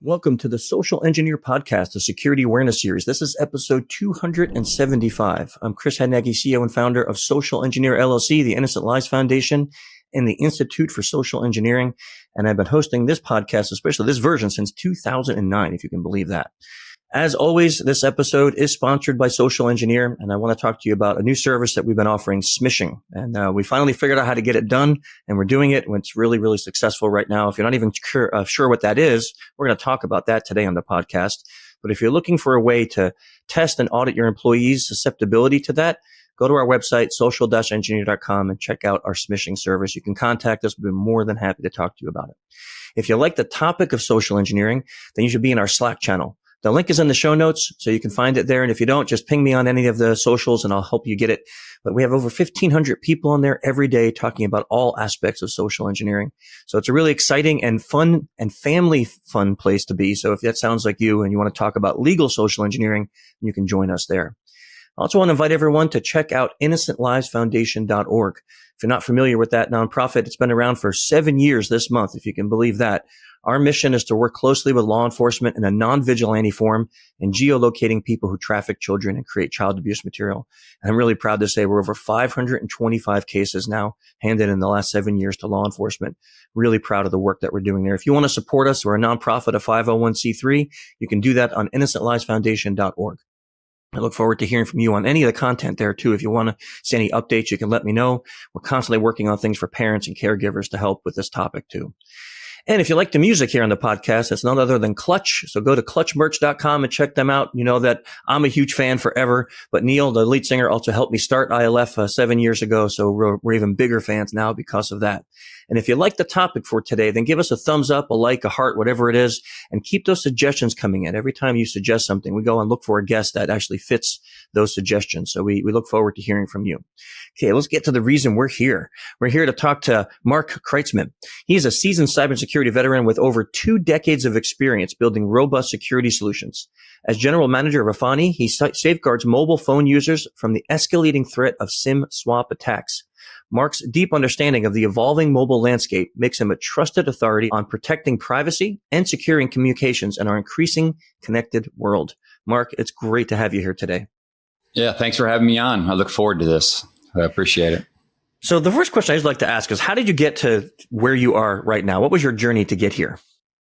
Welcome to the Social Engineer Podcast, a security awareness series. This is episode 275. I'm Chris Hadnaghi, CEO and founder of Social Engineer LLC, the Innocent Lives Foundation, and the Institute for Social Engineering. And I've been hosting this podcast, especially this version, since 2009, if you can believe that. As always, this episode is sponsored by Social Engineer, and I want to talk to you about a new service that we've been offering, smishing. And we finally figured out how to get it done, and we're doing it, and it's really, really successful right now. If you're not even sure what that is, we're going to talk about that today on the podcast. But if you're looking for a way to test and audit your employees' susceptibility to that, go to our website, social-engineer.com, and check out our smishing service. You can contact us. We'll be more than happy to talk to you about it. If you like the topic of social engineering, then you should be in our Slack channel. The link is in the show notes, so you can find it there. And if you don't, just ping me on any of the socials and I'll help you get it. But we have over 1,500 people on there every day talking about all aspects of social engineering. So it's a really exciting and fun and family fun place to be. So if that sounds like you and you want to talk about legal social engineering, you can join us there. I also want to invite everyone to check out innocentlivesfoundation.org. If you're not familiar with that nonprofit, it's been around for 7 years this month, if you can believe that. Our mission is to work closely with law enforcement in a non-vigilante form in geolocating people who traffic children and create child abuse material. And I'm really proud to say we're over 525 cases now handed in the last 7 years to law enforcement. Really proud of the work that we're doing there. If you want to support us, we're a nonprofit, a 501c3. You can do that on innocentlivesfoundation.org. I look forward to hearing from you on any of the content there too. If you want to see any updates, you can let me know. We're constantly working on things for parents and caregivers to help with this topic too. And if you like the music here on the podcast, it's none other than Clutch. So go to clutchmerch.com and check them out. You know that I'm a huge fan forever, but Neil, the lead singer, also helped me start ILF 7 years ago. So we're even bigger fans now because of that. And if you like the topic for today, then give us a thumbs up, a like, a heart, whatever it is, and keep those suggestions coming in. Every time you suggest something, we go and look for a guest that actually fits those suggestions. So we look forward to hearing from you. Okay, let's get to the reason we're here. We're here to talk to Mark Kreitzman. He's a seasoned cybersecurity veteran with over 2 decades of experience building robust security solutions. As General Manager of Efani, he safeguards mobile phone users from the escalating threat of SIM swap attacks. Mark's deep understanding of the evolving mobile landscape makes him a trusted authority on protecting privacy and securing communications in our increasing connected world. Mark, it's great to have you here today. Yeah, thanks for having me on. I look forward to this. I appreciate it. So the first question I'd like to ask is, how did you get to where you are right now? What was your journey to get here?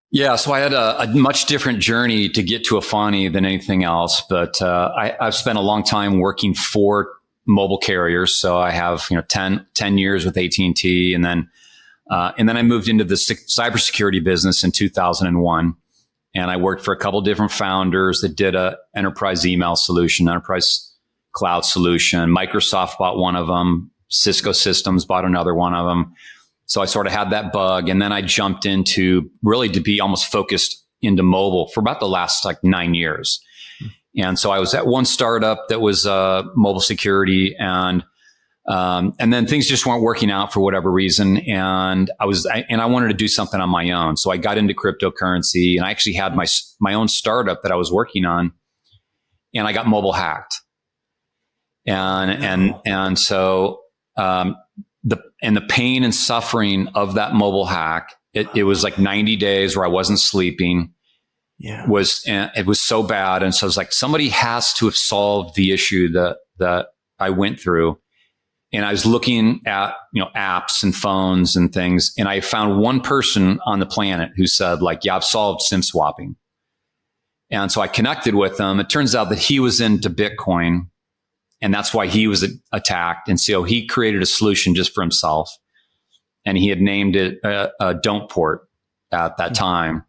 Yeah, so I had a much different journey to get to Efani than anything else, but I've spent a long time working for mobile carriers. So I have 10 years with AT&T, and then I moved into the cybersecurity business in 2001, and I worked for a couple different founders that did a enterprise email solution, enterprise cloud solution. Microsoft bought one of them. Cisco Systems bought another one of them. So I sort of had that bug. And then I jumped into really to be almost focused into mobile for about the last 9 years. And so I was at one startup that was mobile security, and then things just weren't working out for whatever reason. And I wanted to do something on my own. So I got into cryptocurrency, and I actually had my own startup that I was working on, and I got mobile hacked. And so the pain and suffering of that mobile hack, it was like 90 days where I wasn't sleeping. Yeah, it was so bad. And so it's like, somebody has to have solved the issue that I went through. And I was looking at, apps and phones and things. And I found one person on the planet who said, yeah, I've solved SIM swapping. And so I connected with him. It turns out that he was into Bitcoin, and that's why he was attacked. And so he created a solution just for himself. And he had named it Don't Port at that time.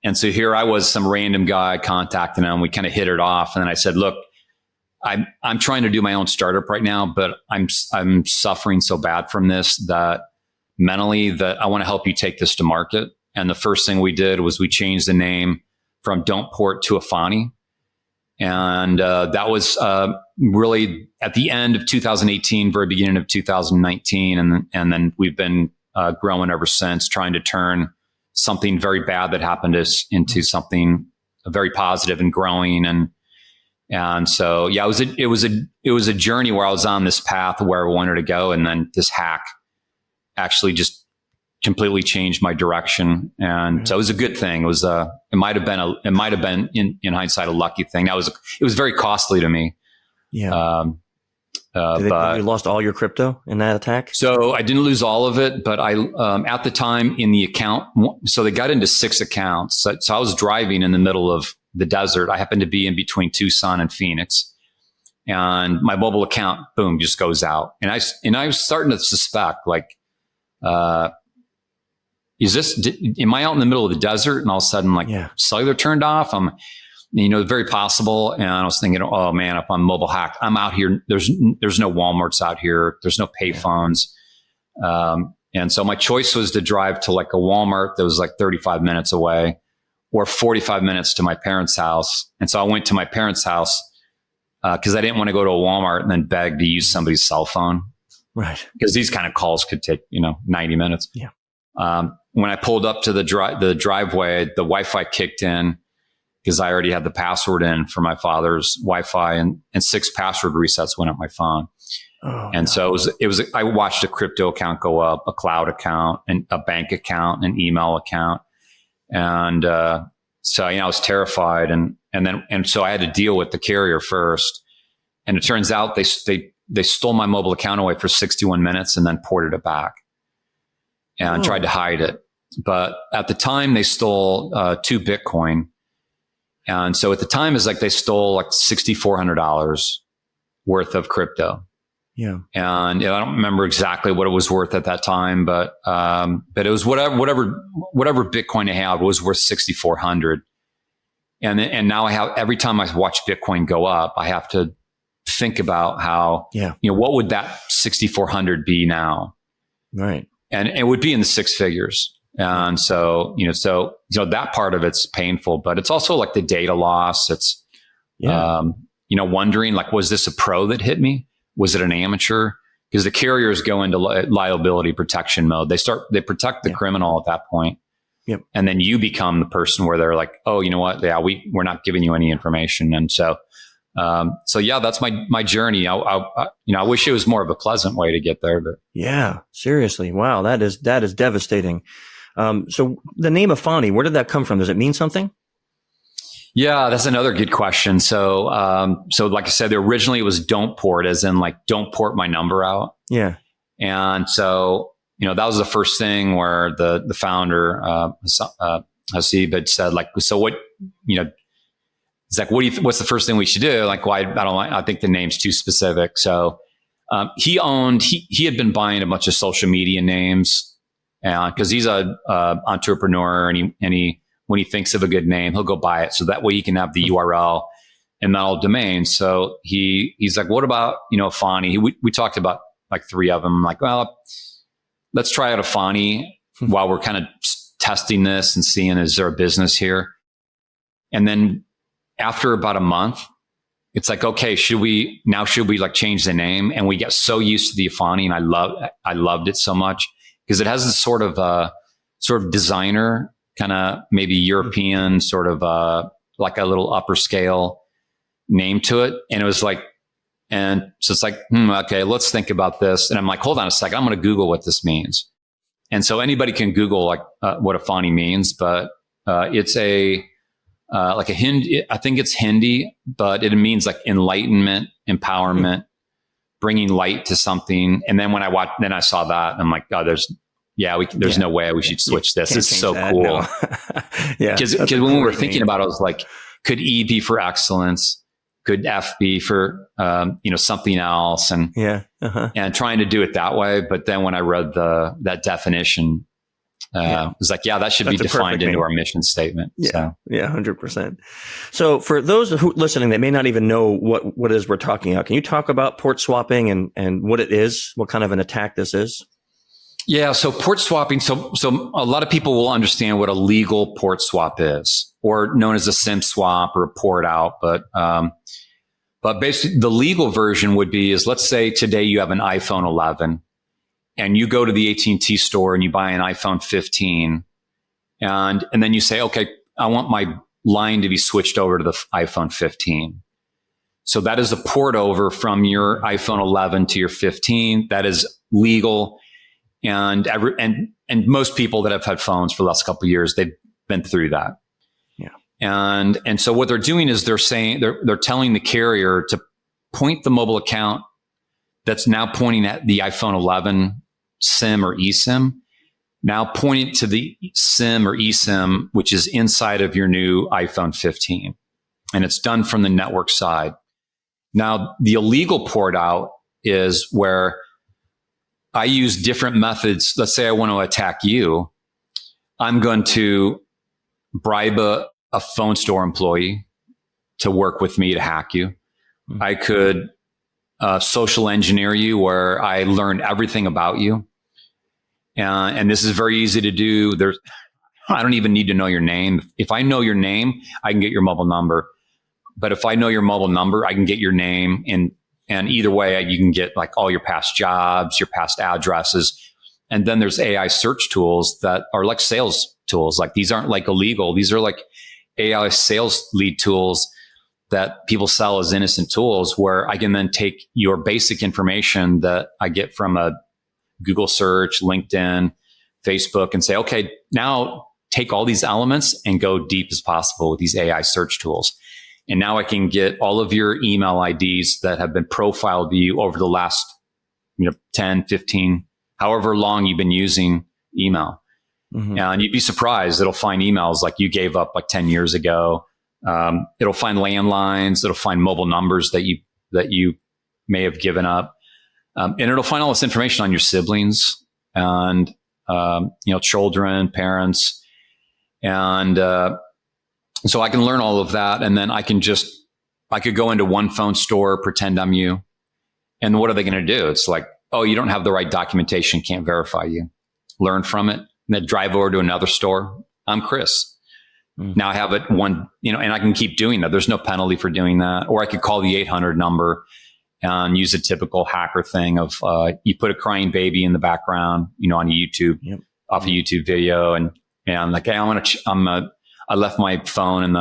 And so here I was, some random guy contacting him. We kind of hit it off. And then I said, look, I'm trying to do my own startup right now, but I'm suffering so bad from this that mentally that I want to help you take this to market. And the first thing we did was we changed the name from Don't Port to Efani. And that was really at the end of 2018, very beginning of 2019. And then we've been growing ever since, trying to turn something very bad that happened to us into something very positive and growing. And so, yeah, it was a journey where I was on this path where I wanted to go. And then this hack actually just completely changed my direction. And so it was a good thing. It was, it might have been in hindsight, a lucky thing. Now it was very costly to me. Yeah. But you lost all your crypto in that attack? So I didn't lose all of it, but I, at the time in the account, so they got into 6 accounts. So I was driving in the middle of the desert. I happened to be in between Tucson and Phoenix, and my mobile account, boom, just goes out. And I was starting to suspect, like, am I out in the middle of the desert? And all of a sudden, like, cellular turned off. Very possible. And I was thinking, oh man, if I'm mobile hacked, I'm out here. There's no Walmarts out here. There's no pay phones. And so my choice was to drive to like a Walmart that was like 35 minutes away or 45 minutes to my parents' house. And so I went to my parents' house because I didn't want to go to a Walmart and then beg to use somebody's cell phone. Right. Because these kind of calls could take, 90 minutes. Yeah. When I pulled up to the driveway, the Wi-Fi kicked in, because I already had the password in for my father's Wi-Fi, and 6 password resets went up my phone. Oh, and so it was, I watched a crypto account go up, a cloud account, and a bank account, an email account. And, so, I was terrified. And so I had to deal with the carrier first. And it turns out they stole my mobile account away for 61 minutes and then ported it back and tried to hide it. But at the time they stole, 2 Bitcoin. And so at the time, it's like they stole like $6,400 worth of crypto. Yeah. And I don't remember exactly what it was worth at that time, but it was whatever Bitcoin I had was worth 6,400. And now every time I watch Bitcoin go up, I have to think about how, what would that 6,400 be now? Right. And it would be in the 6 figures. And so, that part of it's painful, but it's also like the data loss. It's, wondering, like, was this a pro that hit me? Was it an amateur? Because the carriers go into liability protection mode. They protect the criminal at that point. Yep. And then you become the person where they're like, oh, you know what? Yeah, we're not giving you any information. And so, that's my journey. I wish it was more of a pleasant way to get there, but yeah, seriously. Wow. That is devastating. So the name Efani, where did that come from? Does it mean something? Yeah, that's another good question. So like I said, originally it was don't port, as in like, don't port my number out. Yeah. And so, that was the first thing where the founder, Hasib, had said, like, so what, it's like, what's the first thing we should do? Like, why? I think the name's too specific. So, he had been buying a bunch of social media names. Because he's a entrepreneur, and he when he thinks of a good name, he'll go buy it, so that way he can have the URL and not all domains. So he's like, what about Efani? We talked about like 3 of them. I'm like, well, let's try out Efani while we're kind of testing this and seeing, is there a business here? And then after about a month, it's like, okay, should we like change the name? And we get so used to the Efani, and I loved it so much. Because it has this sort of designer, kind of maybe European, sort of like a little upper scale name to it. And it was like, and so it's like, okay, let's think about this. And I'm like, hold on a second, I'm going to Google what this means. And so anybody can Google like what Efani means, but it's like a Hindi. I think it's Hindi, but it means like enlightenment, empowerment. Bringing light to something. And then when I saw that, I'm like, oh, there's no way we should switch this. It's so cool. No. Yeah. Because when we were thinking about it, I was like, could E be for excellence? Could F be for, something else? And, and trying to do it that way. But then when I read that definition, it was like, that should be defined into our mission statement. Yeah. So. Yeah. 100%. So for those who listening that may not even know what it is we're talking about, can you talk about port swapping and what it is, what kind of an attack this is? Yeah. So port swapping. So a lot of people will understand what a legal port swap is, or known as a SIM swap or a port out. But basically the legal version would be, let's say today you have an iPhone 11. And you go to the AT&T store and you buy an iPhone 15, and then you say, okay, I want my line to be switched over to the iPhone 15. So that is a port over from your iPhone 11 to your 15. That is legal. And and most people that have had phones for the last couple of years, they've been through that. Yeah. And so what they're doing is they're telling the carrier to point the mobile account that's now pointing at the iPhone 11 SIM or eSIM, now point it to the SIM or eSIM, which is inside of your new iPhone 15. And it's done from the network side. Now, the illegal port out is where I use different methods. Let's say I want to attack you. I'm going to bribe a phone store employee to work with me to hack you. Mm-hmm. I could social engineer you, where I learn everything about you. And this is very easy to do. I don't even need to know your name. If I know your name, I can get your mobile number. But if I know your mobile number, I can get your name. And either way, you can get like all your past jobs, your past addresses. And then there's AI search tools that are like sales tools. Like these aren't like illegal. These are like AI sales lead tools that people sell as innocent tools, where I can then take your basic information that I get from a Google search, LinkedIn, Facebook, and say, okay, now take all these elements and go deep as possible with these AI search tools. And now I can get all of your email IDs that have been profiled to you over the last 10, 15, however long you've been using email. Mm-hmm. And you'd be surprised. It'll find emails like you gave up like 10 years ago. It'll find landlines. It'll find mobile numbers that you may have given up. And it'll find all this information on your siblings and, children, parents. And so I can learn all of that. And then I could go into one phone store, pretend I'm you. And what are they going to do? It's like, oh, you don't have the right documentation, can't verify you. Learn from it. And then drive over to another store. I'm Chris. Now I have it one, and I can keep doing that. There's no penalty for doing that. Or I could call the 800 number and use a typical hacker thing of you put a crying baby in the background, on YouTube, off a YouTube video, and like, hey, I left my phone in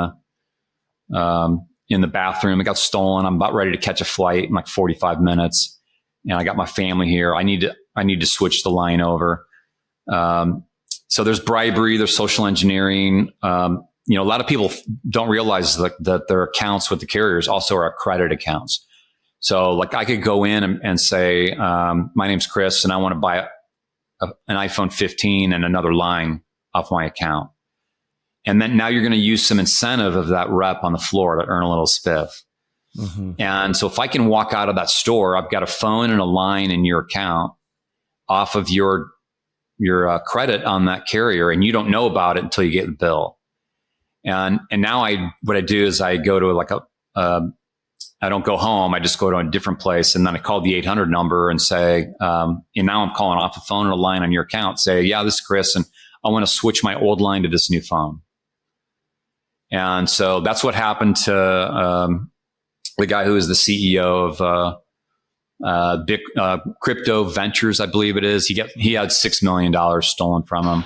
the bathroom. It got stolen. I'm about ready to catch a flight in like 45 minutes, and I got my family here. I need to switch the line over. So there's bribery, there's social engineering. A lot of people don't realize that their accounts with the carriers also are credit accounts. So like I could go in and say, my name's Chris and I want to buy an iPhone 15 and another line off my account. And then now you're going to use some incentive of that rep on the floor to earn a little spiff. Mm-hmm. And so if I can walk out of that store, I've got a phone and a line in your account off of your credit on that carrier, and you don't know about it until you get the bill. And now what I do is I go to I don't go home. I just go to a different place, and then I call the 800 number and say, and now I'm calling off a phone or a line on your account. Say, yeah, this is Chris, and I want to switch my old line to this new phone. And so that's what happened to the guy who is the CEO of big crypto ventures, I believe it is. He had $6 million stolen from him.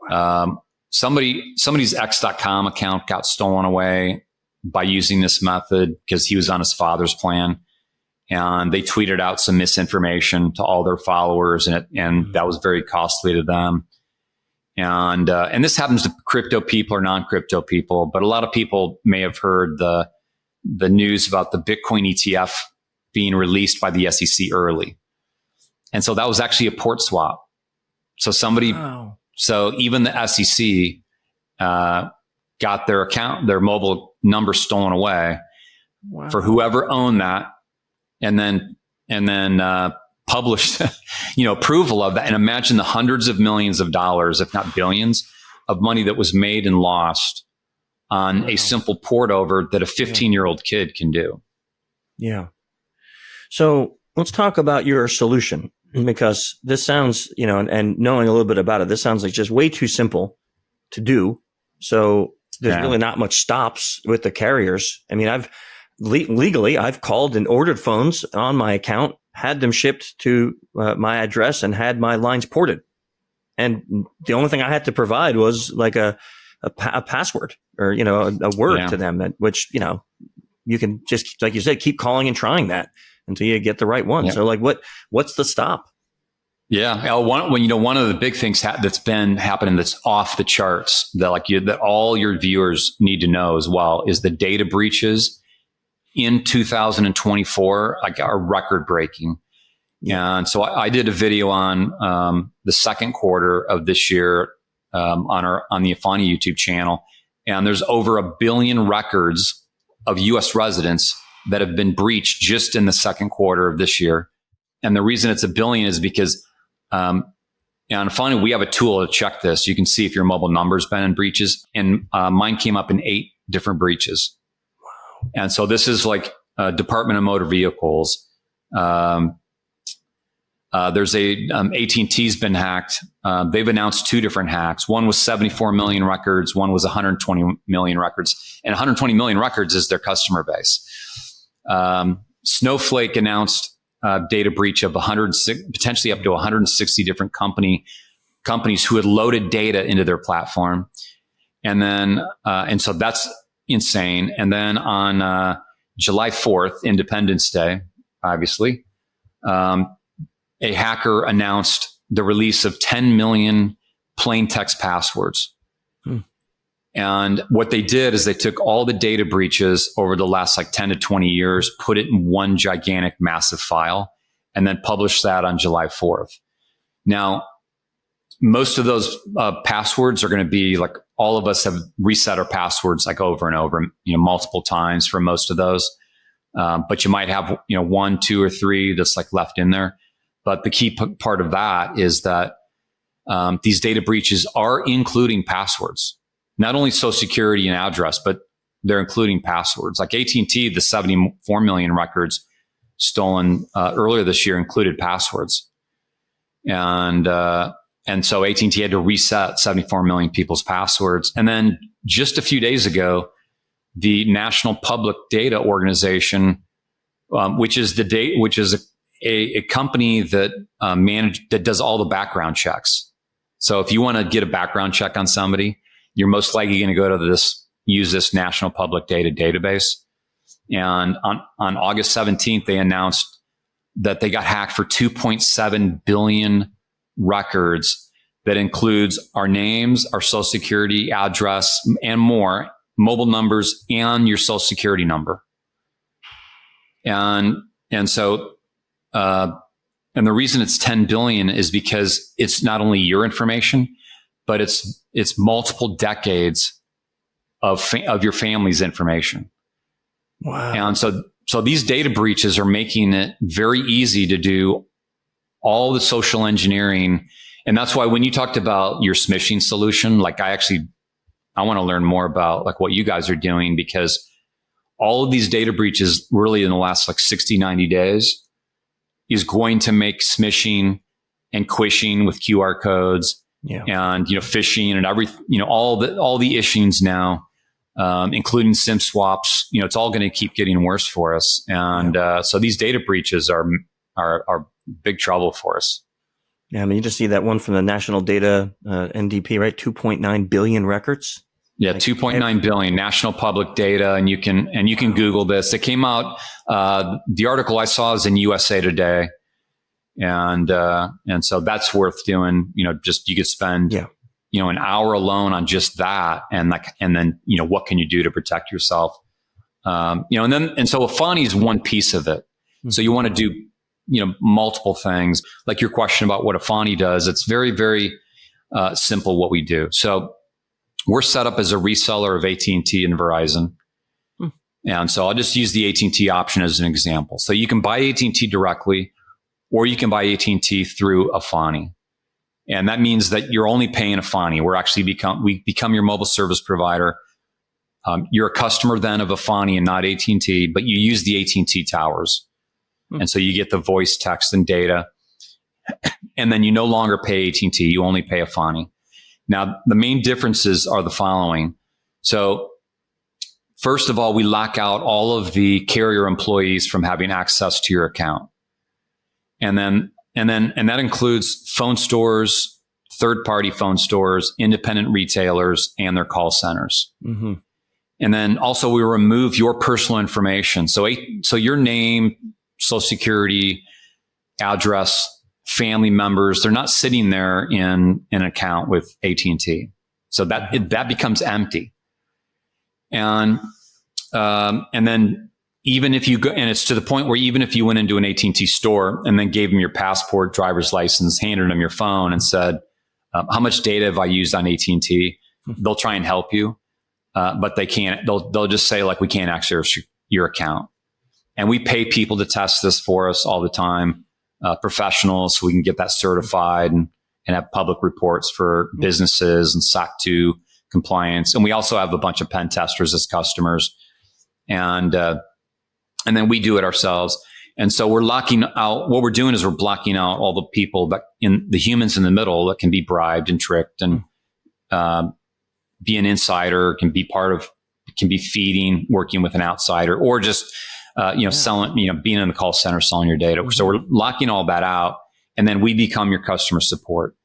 Wow. Somebody's X.com account got stolen away by using this method because he was on his father's plan, and they tweeted out some misinformation to all their followers, and that was very costly to them. And this happens to crypto people or non-crypto people, but a lot of people may have heard the news about the Bitcoin ETF being released by the SEC early. And so that was actually a port swap. So so even the SEC got their mobile number stolen away for whoever owned that, and then published, approval of that. And imagine the hundreds of millions of dollars, if not billions, of money that was made and lost on a simple port over that a 15-year-old kid can do. Yeah. So let's talk about your solution, because this sounds, and knowing a little bit about it, this sounds like just way too simple to do. So there's really not much stops with the carriers. I mean, I've legally called and ordered phones on my account, had them shipped to my address, and had my lines ported. And the only thing I had to provide was like a password or, a word to them, which, you can just, like you said, keep calling and trying that until you get the right one. Yeah. So like, what's the stop? Yeah. One of the big things that's been happening that's off the charts that all your viewers need to know as well is the data breaches in 2024 are record breaking. Yeah. And so I did a video on the second quarter of this year on the Efani YouTube channel, and there's over 1 billion records of U.S. residents that have been breached just in the second quarter of this year. And the reason it's 1 billion is because on Efani, we have a tool to check this. You can see if your mobile number's been in breaches, and mine came up in 8 different breaches. Wow. And so this is like Department of Motor Vehicles. There's AT&T's been hacked. They've announced 2 different hacks. One was 74 million records. One was 120 million records. And 120 million records is their customer base. Snowflake announced data breach of potentially up to 160 different companies who had loaded data into their platform. And then, and so that's insane. And then on July 4th, Independence Day, obviously, a hacker announced the release of 10 million plain text passwords. And what they did is they took all the data breaches over the last 10 to 20 years, put it in one gigantic, massive file, and then published that on July 4th. Now, most of those passwords are going to be all of us have reset our passwords over and over, multiple times for most of those. But you might have, 1, 2, or 3 that's left in there. But the key part of that is that these data breaches are including passwords. Not only social security and address, but they're including passwords. Like AT&T, the 74 million records stolen earlier this year included passwords. And so AT&T had to reset 74 million people's passwords. And then just a few days ago, the National Public Data Organization, which is a company that that does all the background checks. So if you want to get a background check on somebody, you're most likely going to go to use this National Public Data database. And on August 17th, they announced that they got hacked for 2.7 billion records. That includes our names, our social security address, and more, mobile numbers, and your social security number. And so, and the reason it's 10 billion is because it's not only your information, but it's multiple decades of your family's information. Wow. And so these data breaches are making it very easy to do all the social engineering. And that's why when you talked about your smishing solution, I want to learn more about what you guys are doing, because all of these data breaches really in the last 60, 90 days is going to make smishing and quishing with QR codes. Yeah. And, phishing and all the issues now, including SIM swaps, it's all going to keep getting worse for us. And, so these data breaches are big trouble for us. Yeah. I mean, you just see that one from the National Data, NDP, right? 2.9 billion records. Yeah. 2.9 billion National Public Data. And you can Google this. It came out, the article I saw is in USA Today. And so that's worth doing, just you could spend, an hour alone on just that. And then, what can you do to protect yourself? And so Efani is one piece of it. Mm-hmm. So you want to do, multiple things. Like your question about what Efani does, it's very, very simple what we do. So we're set up as a reseller of AT&T and Verizon. And so I'll just use the AT&T option as an example. So you can buy AT&T directly, or you can buy AT&T through Efani. And that means that you're only paying Efani. We become your mobile service provider. You're a customer then of Efani and not AT&T, but you use the AT&T towers. And so you get the voice, text, and data. And then you no longer pay AT&T. You only pay Efani. Now, the main differences are the following. So first of all, we lock out all of the carrier employees from having access to your account. And that includes phone stores, third-party phone stores, independent retailers, and their call centers. Mm-hmm. And then also we remove your personal information. So your name, social security, address, family members, they're not sitting there in an account with AT&T. So that becomes empty. And then even if you go, and it's to the point where even if you went into an AT&T store and then gave them your passport, driver's license, handed them your phone and said, how much data have I used on AT&T? They'll try and help you. But they can't, they'll just say like, we can't access your account. And we pay people to test this for us all the time, professionals, so we can get that certified and have public reports for businesses and SOC 2 compliance. And we also have a bunch of pen testers as customers. And then we do it ourselves. And so we're locking out, what we're doing is we're blocking out all the people that the humans in the middle that can be bribed and tricked and be an insider, can be feeding, working with an outsider, or just, selling, being in the call center, selling your data. So we're locking all that out. And then we become your customer support.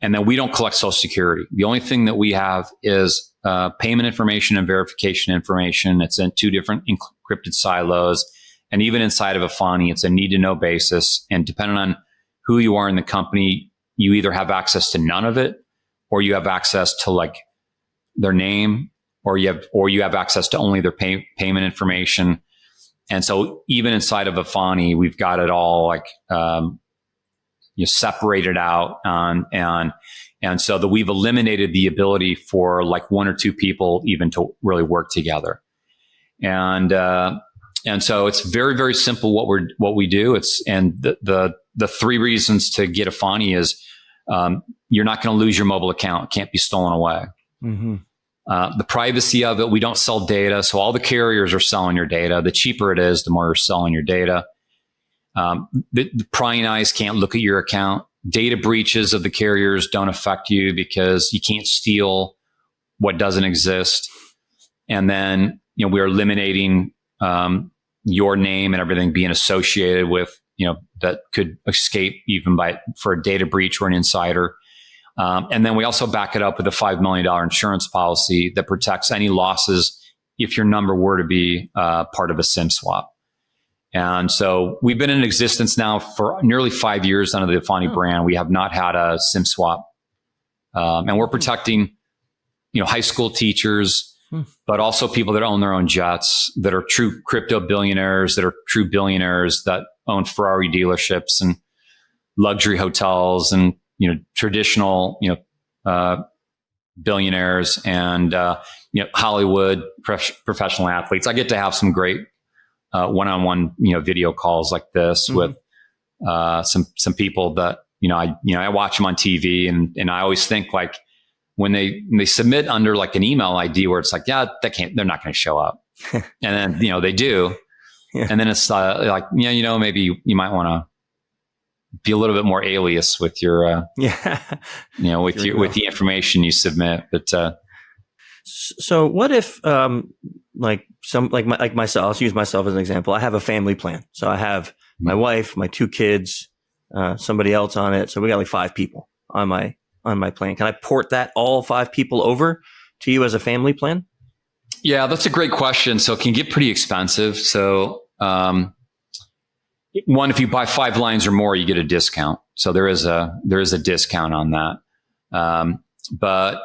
And then we don't collect Social Security. The only thing that we have is payment information and verification information. It's in 2 different encrypted silos. And even inside of Efani, it's a need to know basis. And depending on who you are in the company, you either have access to none of it, or you have access to like their name, or you have access to only their payment information. And so even inside of Efani, we've got it all like separated out, and so that we've eliminated the ability for like 1 or 2 people even to really work together. And so it's very, very simple what we do. And the 3 reasons to get Efani is you're not going to lose your mobile account; it can't be stolen away. Mm-hmm. The privacy of it, we don't sell data, so all the carriers are selling your data. The cheaper it is, the more you're selling your data. The prying eyes can't look at your account. Data breaches of the carriers don't affect you because you can't steal what doesn't exist. And then, we're eliminating your name and everything being associated with, that could escape even for a data breach or an insider. And then we also back it up with a $5 million insurance policy that protects any losses if your number were to be part of a SIM swap. And so we've been in existence now for nearly 5 years under the Efani brand. We have not had a SIM swap. And we're protecting, high school teachers, but also people that own their own jets, that are true crypto billionaires, that are true billionaires, that own Ferrari dealerships and luxury hotels and, traditional, billionaires and, Hollywood professional athletes. I get to have some great one-on-one, video calls like this with some people that, I watch them on TV and I always think like when they submit under like an email ID where it's like, they're not going to show up. And then, they do. Yeah. And then it's like, maybe you might want to be a little bit more alias with your, with the information you submit. But, so what if, like myself, I'll use myself as an example. I have a family plan. So I have my wife, my 2 kids, somebody else on it. So we got like 5 people on my plan. Can I port that all 5 people over to you as a family plan? Yeah, that's a great question. So it can get pretty expensive. So, one, if you buy 5 lines or more, you get a discount. So there is a discount on that. But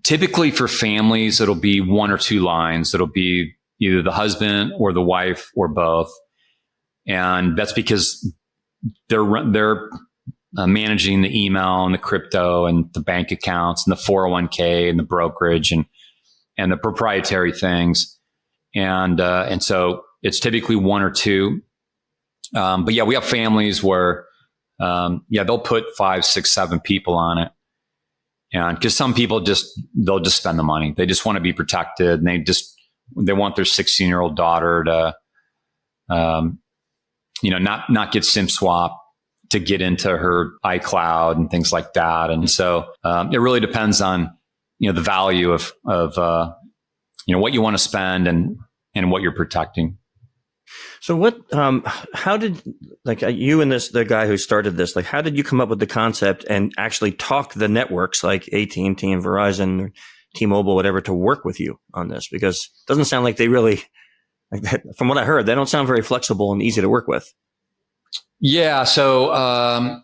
typically for families, it'll be 1 or 2 lines. It'll be either the husband or the wife or both. And that's because they're managing the email and the crypto and the bank accounts and the 401k and the brokerage and the proprietary things. And so it's typically 1 or 2. But yeah, we have families where, they'll put 5, 6, 7 people on it. And because some people they'll just spend the money. They just want to be protected, and they want their 16-year-old daughter to, not get SIM swap to get into her iCloud and things like that. And so, it really depends on, the value of what you want to spend and what you're protecting. So what, how did, you and the guy who started this, how did you come up with the concept and actually talk the networks like AT&T and Verizon or T-Mobile, whatever, to work with you on this? Because it doesn't sound like they really, from what I heard, they don't sound very flexible and easy to work with. Yeah. So,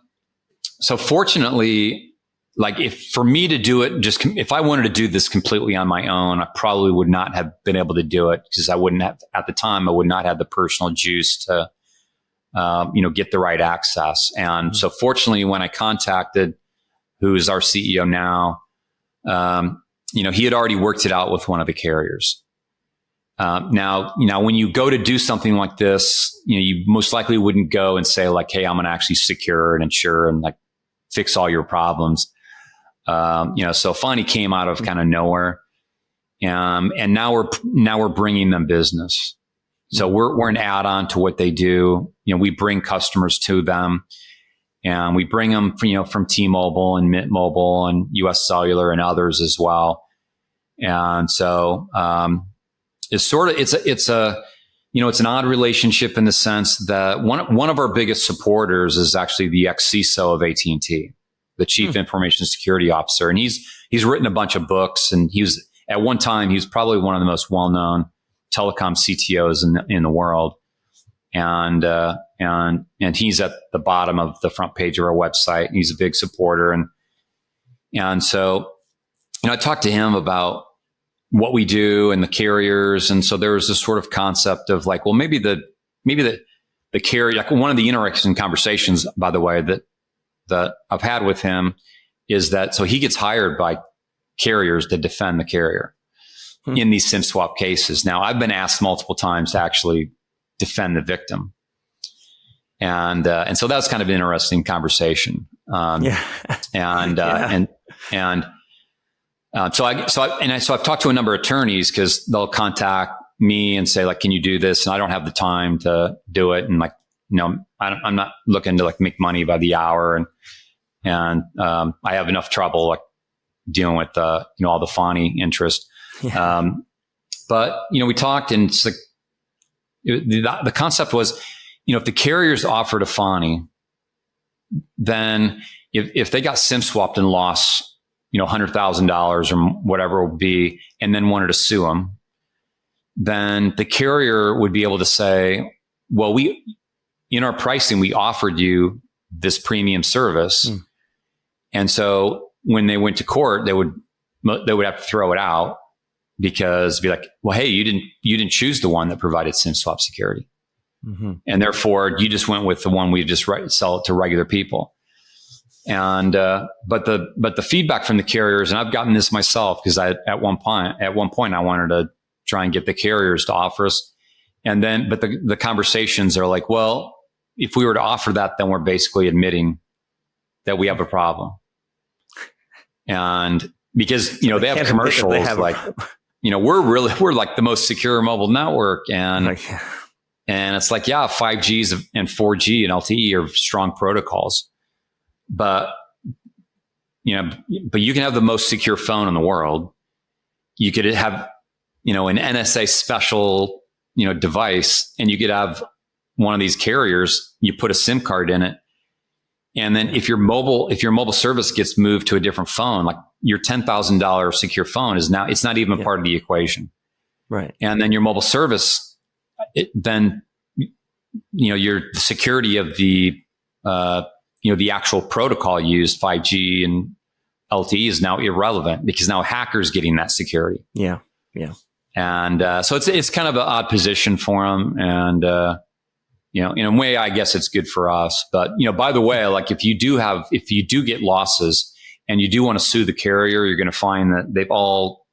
So fortunately, like if for me to do it, if I wanted to do this completely on my own, I probably would not have been able to do it because I wouldn't have, at the time, I would not have the personal juice to, get the right access. And so fortunately, when I contacted who is our CEO now, he had already worked it out with one of the carriers. Now, when you go to do something like this, you most likely wouldn't go and say like, hey, I'm going to actually secure and insure and like fix all your problems. So Efani came out of kind of nowhere. And now we're bringing them business. So we're an add-on to what they do. We bring customers to them, and we bring them, from T-Mobile and Mint Mobile and US Cellular and others as well. And so, it's an odd relationship in the sense that one of our biggest supporters is actually the ex-CISO of AT&T, the Chief Information Security Officer. And he's written a bunch of books, and at one time, he was probably one of the most well-known telecom CTOs in the world. And he's at the bottom of the front page of our website, and he's a big supporter. And so, I talked to him about what we do and the carriers. And so there was this sort of concept of like, well, maybe the carrier, like one of the interesting conversations, by the way, that I've had with him is that, so he gets hired by carriers to defend the carrier in these SIM swap cases. Now, I've been asked multiple times to actually defend the victim. And so that's kind of an interesting conversation. So I've talked to a number of attorneys because they'll contact me and say like, can you do this? And I don't have the time to do it. And like, I'm not looking to like make money by the hour. And I have enough trouble like dealing with, all the Efani interest. Yeah. But we talked, and it's like, the concept was, if the carriers offered Efani, then if they got SIM swapped and lost, $100,000 or whatever it would be, and then wanted to sue them, then the carrier would be able to say, well, in our pricing, we offered you this premium service. And so when they went to court, they would have to throw it out because it'd be like, well, hey, you didn't choose the one that provided SIM swap security. And therefore you just went with the one we just sell it to regular people. And, but the feedback from the carriers, and I've gotten this myself because at one point I wanted to try and get the carriers to offer us. And then, but the conversations are like, well, if we were to offer that, then we're basically admitting that we have a problem. And because, they have commercials like, we're like the most secure mobile network. And it's like, yeah, 5Gs and 4G and LTE are strong protocols. But you can have the most secure phone in the world. You could have, an NSA special, device, and you could have one of these carriers. You put a SIM card in it, and then if your mobile service gets moved to a different phone, like your $10,000 secure phone it's not even part of the equation, right? And then your mobile service, the security of the the actual protocol used, 5G and LTE, is now irrelevant because now a hacker's getting that security. Yeah. And so it's kind of an odd position for them. And, in a way, I guess it's good for us. But, by the way, like if you do get losses and you do want to sue the carrier, you're going to find that they've all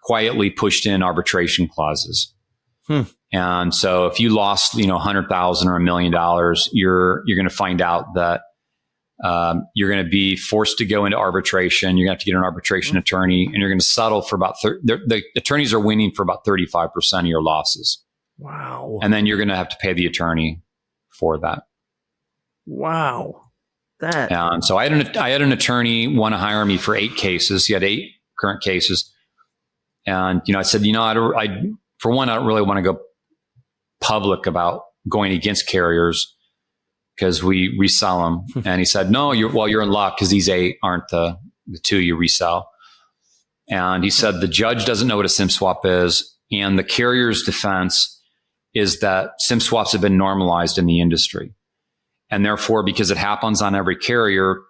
quietly pushed in arbitration clauses. And so if you lost, $100,000 or $1 million, you're going to find out that you're going to be forced to go into arbitration. You're going to have to get an arbitration attorney, and you're going to settle for about the attorneys are winning for about 35% of your losses. Wow. And then you're going to have to pay the attorney for that. Wow. And so I had an attorney want to hire me for 8 cases. He had 8 current cases. And, I said, for one, I don't really want to go public about going against carriers because we resell them. And he said, no, you're in luck because these 8 aren't the 2 you resell. And he said, the judge doesn't know what a SIM swap is. And the carrier's defense is that SIM swaps have been normalized in the industry. And therefore, because it happens on every carrier,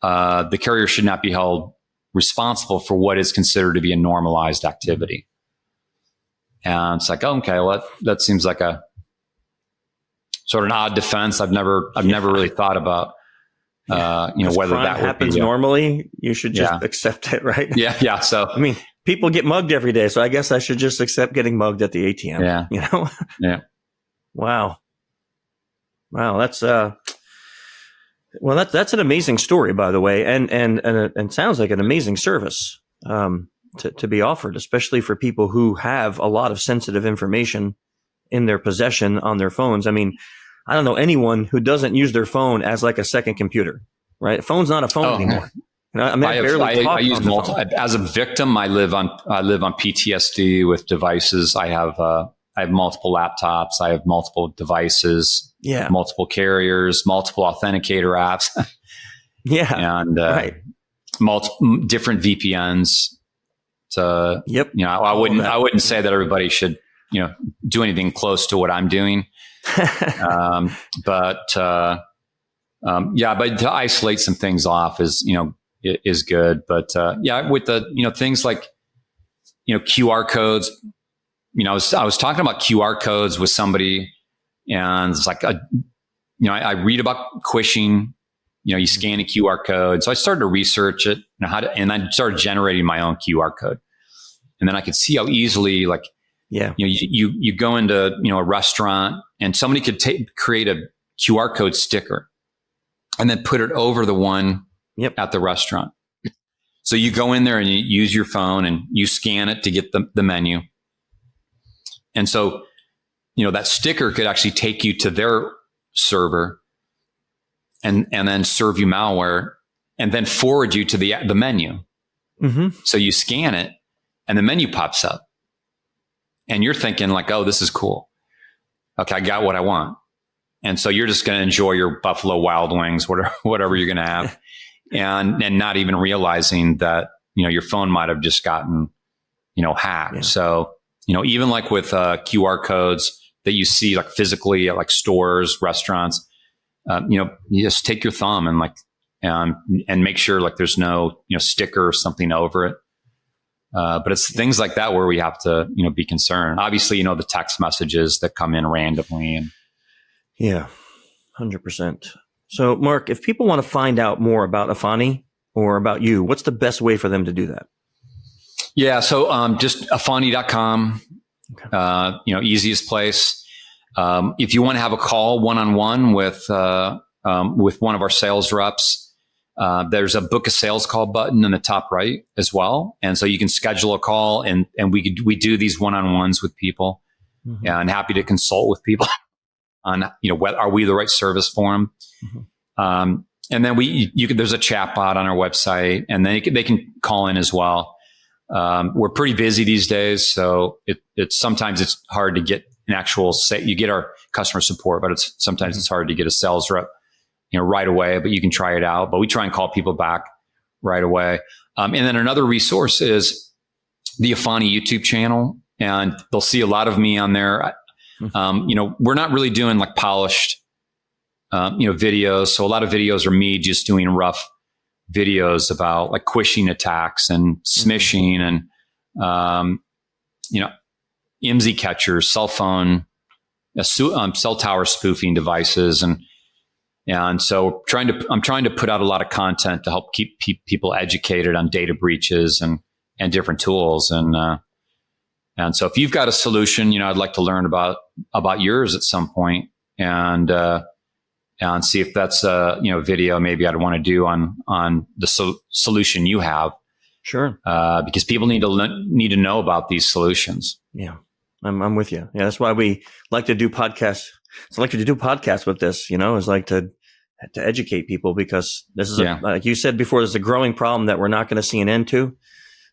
the carrier should not be held responsible for what is considered to be a normalized activity. And it's like, oh, okay, well, that seems like a sort of an odd defense. I've never really thought about, whether that happens normally. You should just accept it, right? Yeah. So I mean, people get mugged every day, so I guess I should just accept getting mugged at the ATM. Yeah. Yeah. Wow. That's that's an amazing story, by the way, and sounds like an amazing service to be offered, especially for people who have a lot of sensitive information in their possession on their phones. I mean, I don't know anyone who doesn't use their phone as like a second computer, right? A phone's not a phone anymore. I use multiple. As a victim, I live on PTSD with devices. I have multiple laptops. I have multiple devices. Yeah. Multiple carriers. Multiple authenticator apps. Yeah. And multiple different VPNs. So yep. I wouldn't say that everybody should do anything close to what I'm doing. But to isolate some things off is good. But with the things like QR codes. I was talking about QR codes with somebody, and it's like I read about quishing. You scan a QR code, so I started to research it and I started generating my own QR code, and then I could see how easily you go into a restaurant and somebody could create a QR code sticker and then put it over the one at the restaurant. So you go in there and you use your phone and you scan it to get the menu. And so, that sticker could actually take you to their server and then serve you malware and then forward you to the menu. Mm-hmm. So you scan it and the menu pops up and you're thinking like, oh, this is cool. Okay, I got what I want. And so you're just going to enjoy your Buffalo Wild Wings, whatever you're going to have. and not even realizing that, your phone might have just gotten, hacked. Yeah. So, even like with QR codes that you see like physically at like stores, restaurants, you just take your thumb and make sure like there's no sticker or something over it. But it's things like that where we have to be concerned. Obviously, the text messages that come in randomly. Yeah, 100%. So, Mark, if people want to find out more about Efani or about you, what's the best way for them to do that? Yeah. So, just Efani.com, okay. Easiest place. If you want to have a call one-on-one with one of our sales reps, there's a book a sales call button in the top right as well. And so you can schedule a call and we do these one-on-ones with people. Mm-hmm. And happy to consult with people on, are we the right service for them? Mm-hmm. And then there's a chat bot on our website and then they can call in as well. We're pretty busy these days, so sometimes it's hard to get an actual you get our customer support, but sometimes it's hard to get a sales rep, right away, but you can try it out. But we try and call people back right away. And then another resource is the Efani YouTube channel, and they'll see a lot of me on there. We're not really doing like polished, videos. So a lot of videos are me just doing rough videos about like quishing attacks and smishing and, IMSI catchers, cell phone, cell tower spoofing devices. And so I'm trying to put out a lot of content to help keep people educated on data breaches and different tools. And so if you've got a solution, I'd like to learn about yours at some point and see if that's a video maybe I'd want to do on the solution you have. Sure. Because people need to know about these solutions. Yeah, I'm with you. Yeah, that's why we like to do podcasts. It's like to do podcasts with this, is like to educate people because this is like you said before, there's a growing problem that we're not going to see an end to.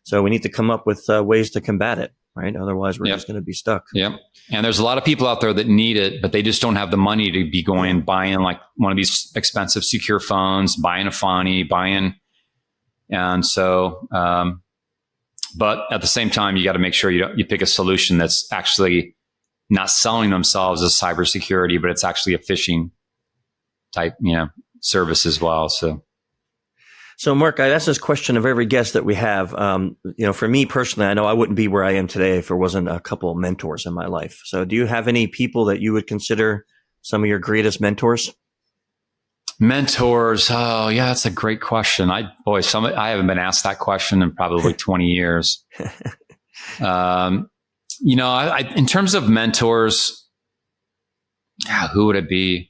So we need to come up with ways to combat it, right? Otherwise, we're just going to be stuck. Yeah. And there's a lot of people out there that need it, but they just don't have the money to be going and buying like one of these expensive secure phones, buying Efani, and so, but at the same time, you got to make sure you pick a solution that's actually not selling themselves as cybersecurity, but it's actually a phishing type, service as well. So Mark, I ask this question of every guest that we have. For me personally, I know I wouldn't be where I am today if there wasn't a couple of mentors in my life. So do you have any people that you would consider some of your greatest mentors? Mentors. Oh yeah, that's a great question. I haven't been asked that question in probably 20 years. In terms of mentors, who would it be?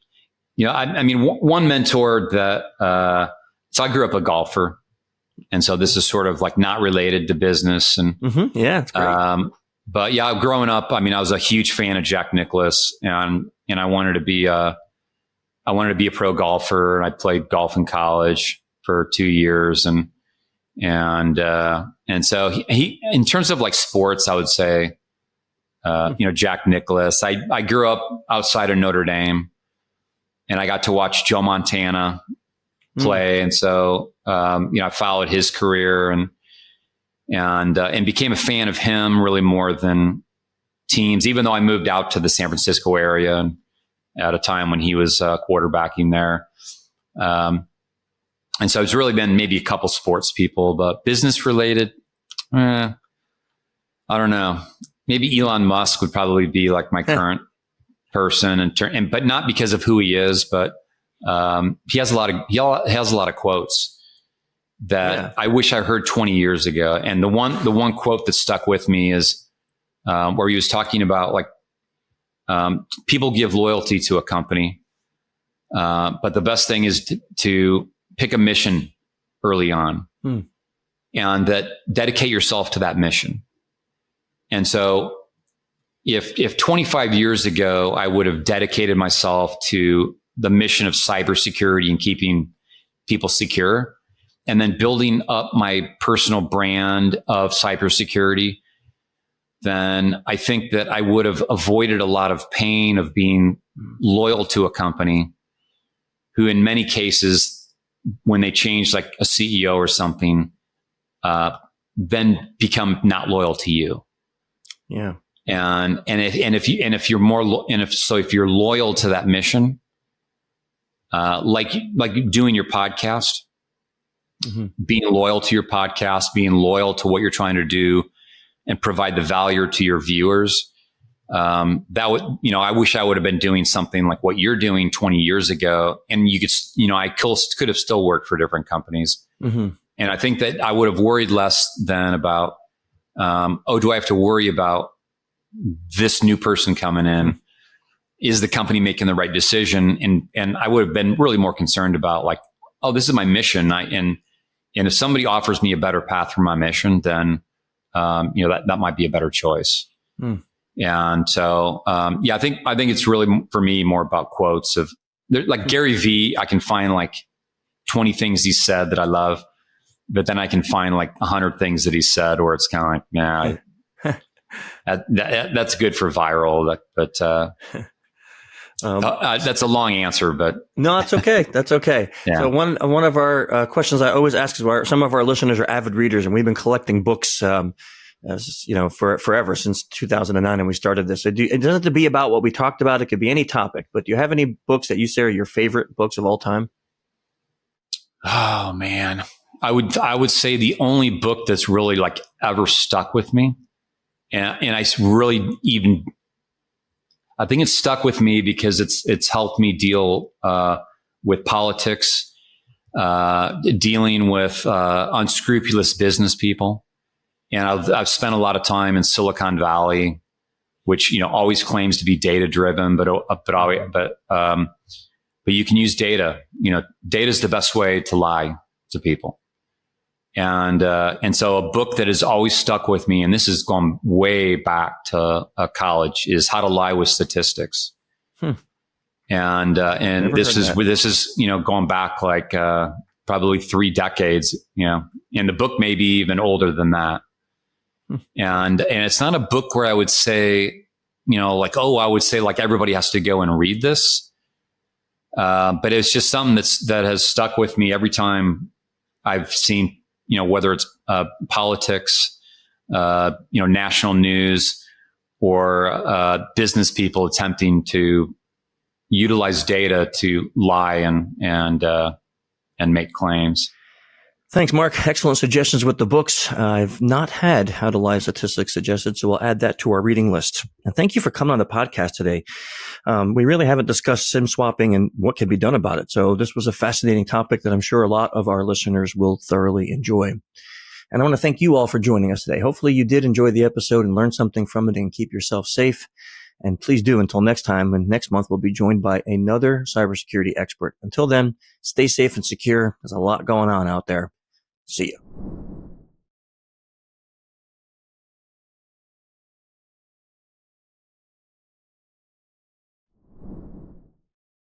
One mentor that, so I grew up a golfer, and so this is sort of like not related to business. And yeah, it's great. But yeah, growing up, I was a huge fan of Jack Nicklaus, and I wanted to be a pro golfer. And I played golf in college for 2 years, and so he in terms of like sports, I would say, Jack Nicklaus. I grew up outside of Notre Dame, and I got to watch Joe Montana play. And so, I followed his career and became a fan of him really more than teams, even though I moved out to the San Francisco area and at a time when he was quarterbacking there. And so it's really been maybe a couple sports people, but business related, I don't know. Maybe Elon Musk would probably be like my current person, but not because of who he is, but he has a lot of quotes that I wish I heard 20 years ago. And the one quote that stuck with me is where he was talking about like people give loyalty to a company, but the best thing is to pick a mission early on, and that dedicate yourself to that mission. And so if 25 years ago I would have dedicated myself to the mission of cybersecurity and keeping people secure, and then building up my personal brand of cybersecurity, then I think that I would have avoided a lot of pain of being loyal to a company who in many cases, when they change like a CEO or something, then become not loyal to you. Yeah. If you're loyal to that mission, like doing your podcast, being loyal to your podcast, being loyal to what you're trying to do and provide the value to your viewers. That would, I wish I would have been doing something like what you're doing 20 years ago. And you could, I could have still worked for different companies. And I think that I would have worried less than about, do I have to worry about this new person coming in? Is the company making the right decision? And I would have been really more concerned about like, oh, this is my mission. And if somebody offers me a better path for my mission, then, that might be a better choice. And so, I think it's really for me more about quotes of like Gary V. I can find like 20 things he said that I love, but then I can find like 100 things that he said where it's kind of like, that's good for viral. That's a long answer, but no, that's okay. That's okay. Yeah. So one of our questions I always ask is, some of our listeners are avid readers, and we've been collecting books, for forever, since 2009, and we started this. It doesn't have to be about what we talked about. It could be any topic. But do you have any books that you say are your favorite books of all time? Oh man, I would say the only book that's really like ever stuck with me, and I really even. I think it's stuck with me because it's helped me deal with politics, dealing with unscrupulous business people, and I've spent a lot of time in Silicon Valley, which always claims to be data driven, but you can use data. Data is the best way to lie to people. And so a book that has always stuck with me, and this has gone way back to college, is How to Lie with Statistics. And this is going back like probably 3 decades. And the book may be even older than that. And it's not a book where I would say, I would say like everybody has to go and read this. But it's just something that has stuck with me every time I've seen. Whether it's politics, national news, or business people attempting to utilize data to lie and make claims. Thanks, Mark. Excellent suggestions with the books. I've not had How to Lie Statistics suggested, so we'll add that to our reading list. And thank you for coming on the podcast today. We really haven't discussed SIM swapping and what can be done about it. So this was a fascinating topic that I'm sure a lot of our listeners will thoroughly enjoy. And I want to thank you all for joining us today. Hopefully you did enjoy the episode and learn something from it and keep yourself safe. And please do until next time. And next month, we'll be joined by another cybersecurity expert. Until then, stay safe and secure. There's a lot going on out there. See you.